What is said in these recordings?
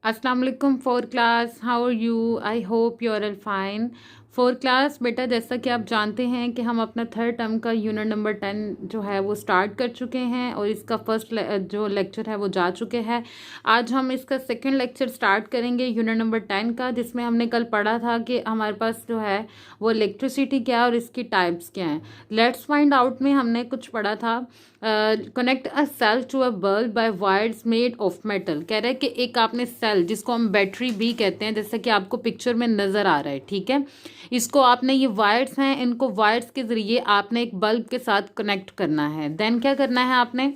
अस्सलाम वालेकुम four class, how are you? I hope you are all fine. Four class बेटा, जैसा कि आप जानते हैं कि हम अपना थर्ड टर्म का यूनिट नंबर 10 जो है वो स्टार्ट कर चुके हैं और इसका फर्स्ट जो लेक्चर है वो जा चुके हैं। आज हम इसका सेकंड लेक्चर स्टार्ट करेंगे यूनिट नंबर 10 का, जिसमें हमने कल पढ़ा था कि हमारे पास जो है वो इलेक्ट्रिसिटी क्या है और इसकी टाइप्स क्या हैं। लेट्स फाइंड आउट में हमने कुछ पढ़ा था। Connect a cell to a bulb by wires made of metal. कह रहे हैं कि एक आपने सेल, जिसको हम बैटरी भी कहते हैं, जैसा कि आपको पिक्चर में नजर आ रहा है, ठीक है। इसको आपने, ये वायर्स हैं, इनको वायर्स के जरिए आपने एक बल्ब के साथ कनेक्ट करना है। देन क्या करना है आपने?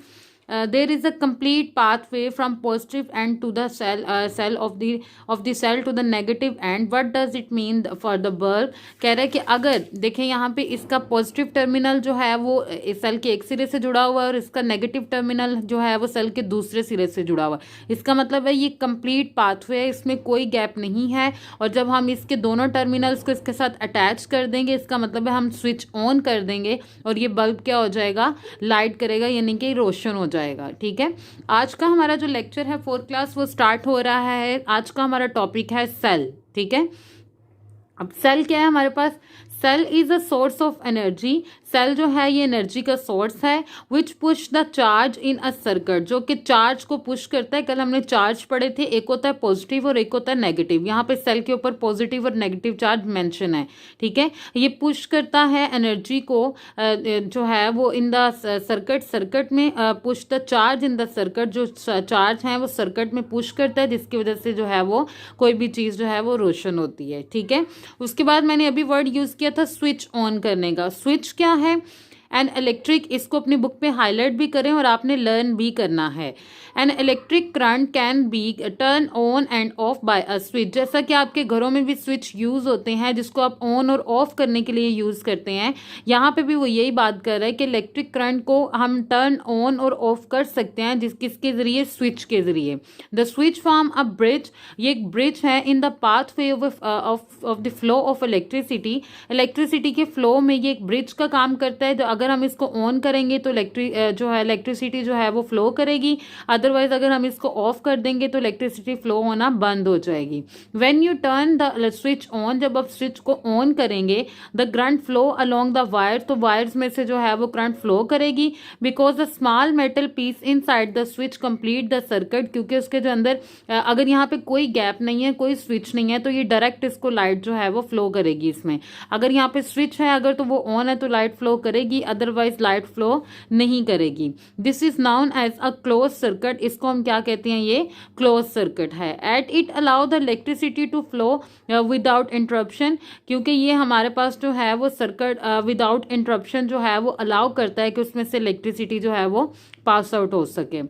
There is a complete pathway from positive end to the cell of the cell to the negative end. What does it mean for the bulb? कह रहा है कि अगर देखें यहाँ पे इसका पॉजिटिव टर्मिनल जो है वो सेल के एक सिरे से जुड़ा हुआ है और इसका नेगेटिव टर्मिनल जो है वो सेल के दूसरे सिरे से जुड़ा हुआ है। इसका मतलब है ये कंप्लीट पाथवे है, इसमें कोई गैप नहीं है। और जब हम इसके दोनों टर्मिनल्स को इसके साथ अटैच कर देंगे, इसका मतलब है हम स्विच ऑन कर देंगे और ये बल्ब क्या हो जाएगा? लाइट करेगा, यानी कि रोशन हो जाएगा। ठीक है, आज का हमारा जो लेक्चर है फोर्थ क्लास वो स्टार्ट हो रहा है। आज का हमारा टॉपिक है सेल। ठीक है, अब सेल क्या है हमारे पास? Cell is a source of energy. Cell जो है ये एनर्जी का सोर्स है। Which push the charge in a circuit, जो कि चार्ज को पुश करता है। कल हमने चार्ज पढ़े थे, एक होता है पॉजिटिव और एक होता है नेगेटिव। यहाँ पे सेल के ऊपर पॉजिटिव और नेगेटिव चार्ज मेंशन है। ठीक है, ये पुश करता है एनर्जी को जो है वो इन द सर्किट में push the charge in the circuit. जो चार्ज है वो सर्किट में पुश करता है, जिसकी वजह से जो है वो कोई भी चीज़ जो है वो रोशन होती है। ठीक है, उसके बाद मैंने अभी वर्ड यूज़ किया था स्विच ऑन करने का। स्विच क्या है? एन इलेक्ट्रिक, इसको अपनी बुक पे हाईलाइट भी करें और आपने लर्न भी करना है। An electric current can be turn on and off by a switch. जैसा कि आपके घरों में भी स्विच यूज़ होते हैं, जिसको आप ऑन और ऑफ करने के लिए यूज़ करते हैं, यहाँ पे भी वो यही बात कर रहा है कि इलेक्ट्रिक करंट को हम टर्न ऑन और ऑफ कर सकते हैं किसके ज़रिए? स्विच के ज़रिए। The switch form a bridge, ये एक ब्रिज है in the path way of the flow of electricity. Electricity के फ्लो में ये एक ब्रिज का काम करता है। अगर हम इसको ऑन करेंगे तो इलेक्ट्रिसिटी जो है वो फ्लो करेगी, अदरवाइज अगर हम इसको ऑफ कर देंगे तो इलेक्ट्रिसिटी फ्लो होना बंद हो जाएगी। When you turn the switch on, जब आप स्विच को ऑन करेंगे, the current flow along the wire, तो वायर्स में से जो है वो करंट फ्लो करेगी। Because the small metal piece inside the switch complete the circuit, क्योंकि उसके जो अंदर अगर यहाँ पे कोई गैप नहीं है, कोई स्विच नहीं है, तो ये डायरेक्ट इसको लाइट जो है वो फ्लो करेगी इसमें। अगर यहाँ पे स्विच है अगर, तो वो ऑन है तो लाइट फ्लो करेगी, अदरवाइज लाइट फ्लो नहीं करेगी। This is known as a close circuit. इसको हम क्या कहते हैं? ये क्लोज सर्किट है। At it allow the electricity to flow without interruption, क्योंकि ये हमारे पास जो है वो सर्किट विदाउट इंटरप्शन जो है वो अलाउ करता है कि उसमें से इलेक्ट्रिसिटी जो है वो पास आउट हो सके।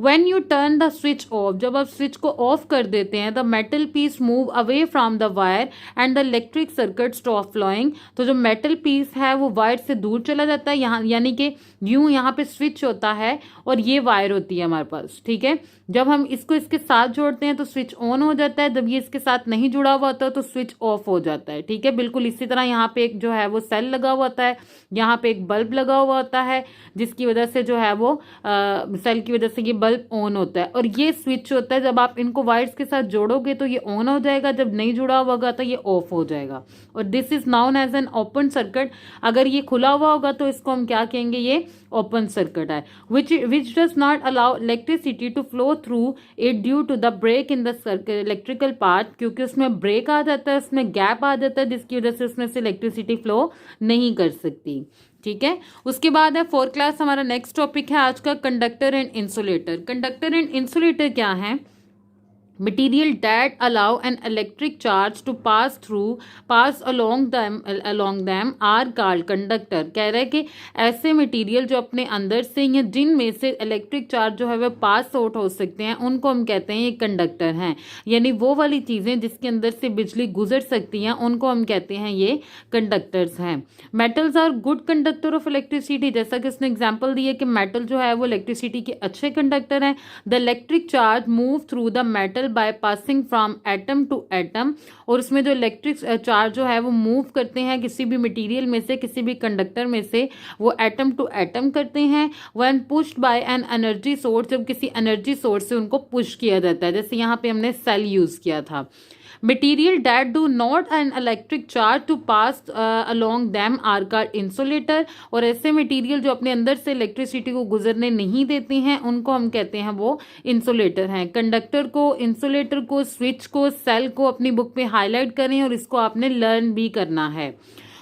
When you turn the switch off, जब आप स्विच को ऑफ कर देते हैं, the metal piece move away from the wire and the electric circuit stop flowing. तो जो मेटल पीस है वो वायर से दूर चला जाता है, यहाँ यानी कि यूं यहाँ पे स्विच होता है और ये वायर होती है हमारे पास। ठीक है, जब हम इसको इसके साथ जोड़ते हैं तो स्विच ऑन हो जाता है, जब ये इसके साथ नहीं जुड़ा हुआ होता है तो स्विच ऑफ हो जाता है। ठीक है, बिल्कुल इसी तरह यहाँ पे एक जो है वो सेल लगा हुआ होता है, यहाँ पे एक बल्ब लगा हुआ होता है, जिसकी वजह से जो है वो सेल की वजह से ये बल्ब ऑन होता है। और ये स्विच होता है, जब आप इनको वायर्स के साथ जोड़ोगे तो ये ऑन हो जाएगा, जब नहीं जुड़ा होगा तो ये ऑफ हो जाएगा। और this is known as an open circuit. अगर ये खुला हुआ होगा तो इसको हम क्या कहेंगे? ये ओपन सर्किट है। Which does not allow electricity to flow through it due to the break in the electrical part, क्योंकि उसमें ब्रेक आ जाता है, उसमें गैप आ जाता है, जिसकी वजह से उसमें से इलेक्ट्रिसिटी फ्लो नहीं कर सकती। ठीक है, उसके बाद है फोर्थ क्लास, हमारा नेक्स्ट टॉपिक है आज का conductor and insulator. Conductor and insulator क्या है? material that allow an electric charge to pass along them are called conductor। कह रहे हैं कि ऐसे मटेरियल जो अपने अंदर से या जिनमें से इलेक्ट्रिक चार्ज जो है वह पास आउट हो सकते हैं, उनको हम कहते हैं ये कंडक्टर हैं। यानी वो वाली चीज़ें जिसके अंदर से बिजली गुजर सकती हैं उनको हम कहते हैं ये कंडक्टर्स हैं। Metals are good conductor of electricity, जैसा कि उसने एग्जाम्पल दी है कि मेटल जो है वो इलेक्ट्रिसिटी के अच्छे कंडक्टर हैं। The electric charge move through the metal metal by passing from atom to atom, और उसमें जो इलेक्ट्रिक चार्ज जो है वो मूव करते हैं किसी भी मटेरियल में से, किसी भी कंडक्टर में से, वो एटम टू एटम करते हैं। When pushed by an energy source, जब किसी एनर्जी सोर्स से उनको पुश किया जाता है, जैसे यहाँ पे हमने सेल यूज किया था। Material that do not an electric charge to pass along them are called insulator, और ऐसे मटेरियल जो अपने अंदर से इलेक्ट्रिसिटी को गुजरने नहीं देते हैं उनको हम कहते हैं वो इंसुलेटर हैं। कंडक्टर को, इंसुलेटर को, स्विच को, सेल को अपनी बुक पे हाईलाइट करें और इसको आपने लर्न भी करना है।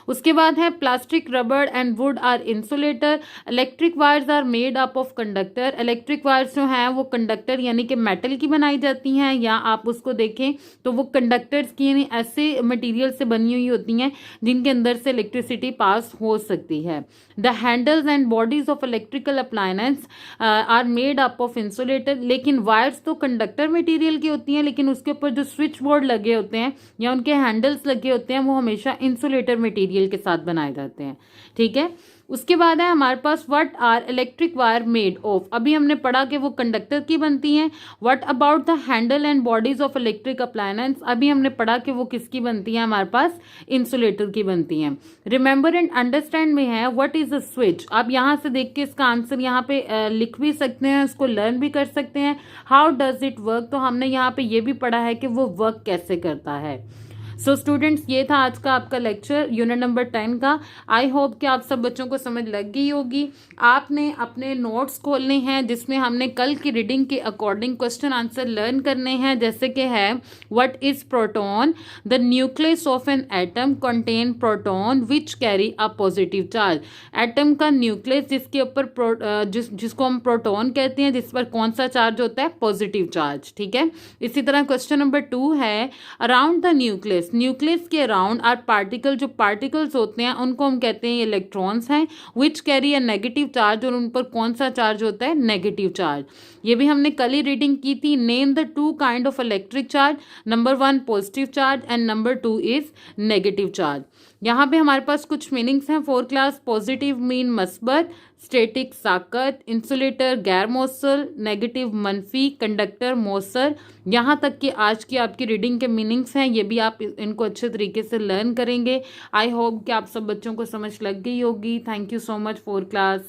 उसके बाद है plastic, rubber and wood are insulator. Electric wires are made up of conductor. Electric wires जो हैं वो कंडक्टर यानी कि मेटल की बनाई जाती हैं, या आप उसको देखें तो वो कंडक्टर्स की यानी ऐसे मटेरियल से बनी हुई होती हैं जिनके अंदर से इलेक्ट्रिसिटी पास हो सकती है। The handles and bodies of electrical appliance are made up of insulator. लेकिन वायर्स तो कंडक्टर मटेरियल की होती हैं, लेकिन उसके ऊपर जो स्विच बोर्ड लगे होते हैं या उनके हैंडल्स लगे होते हैं वो हमेशा इंसुलेटर मटेरियल के साथ बनाए जाते हैं। ठीक है, उसके बाद है हमारे पास what are electric wire made of. अभी हमने पढ़ा कि वो कंडक्टर की बनती हैं। What about the handle and bodies of electric appliance, अभी हमने पढ़ा कि वो किसकी बनती है, हमारे पास इंसुलेटर की बनती हैं। रिमेंबर एंड अंडरस्टैंड में है व्हाट इज अ स्विच। आप यहाँ से देख के इसका आंसर यहाँ पे लिख भी सकते हैं, उसको लर्न भी कर सकते हैं। हाउ डज इट वर्क, तो हमने यहाँ पे ये भी पढ़ा है कि वो वर्क कैसे करता है। सो स्टूडेंट्स, ये था आज का आपका लेक्चर यूनिट नंबर 10 का। आई होप कि आप सब बच्चों को समझ लग गई होगी। आपने अपने नोट्स खोलने हैं जिसमें हमने कल की रीडिंग के अकॉर्डिंग क्वेश्चन आंसर लर्न करने हैं, जैसे कि है what is proton, the nucleus of an atom contain proton which carry a positive charge. Atom का न्यूक्लियस जिसके ऊपर जिसको हम प्रोटॉन कहते हैं, जिस पर कौन सा चार्ज होता है, पॉजिटिव चार्ज। ठीक है, इसी तरह क्वेश्चन नंबर 2 है अराउंड द न्यूक्लियस। न्यूक्लियस के अराउंड आर पार्टिकल, जो पार्टिकल्स होते हैं उनको हम कहते हैं इलेक्ट्रॉन्स हैं। Which carry a negative charge, और उन पर कौन सा चार्ज होता है, नेगेटिव चार्ज। ये भी हमने कल ही रीडिंग की थी। Name the 2 kind of electric charge. Number 1 positive charge and number 2 is negative charge. यहाँ पे हमारे पास कुछ मीनिंग्स हैं फॉर क्लास। पॉजिटिव मीन मस्बत, स्टेटिक साकत, इंसुलेटर गैर मौसल, नेगेटिव मनफी, कंडक्टर मौसर। यहाँ तक कि आज की आपकी रीडिंग के मीनिंग्स हैं, ये भी आप इनको अच्छे तरीके से लर्न करेंगे। आई होप कि आप सब बच्चों को समझ लग गई होगी। Thank you so much for class.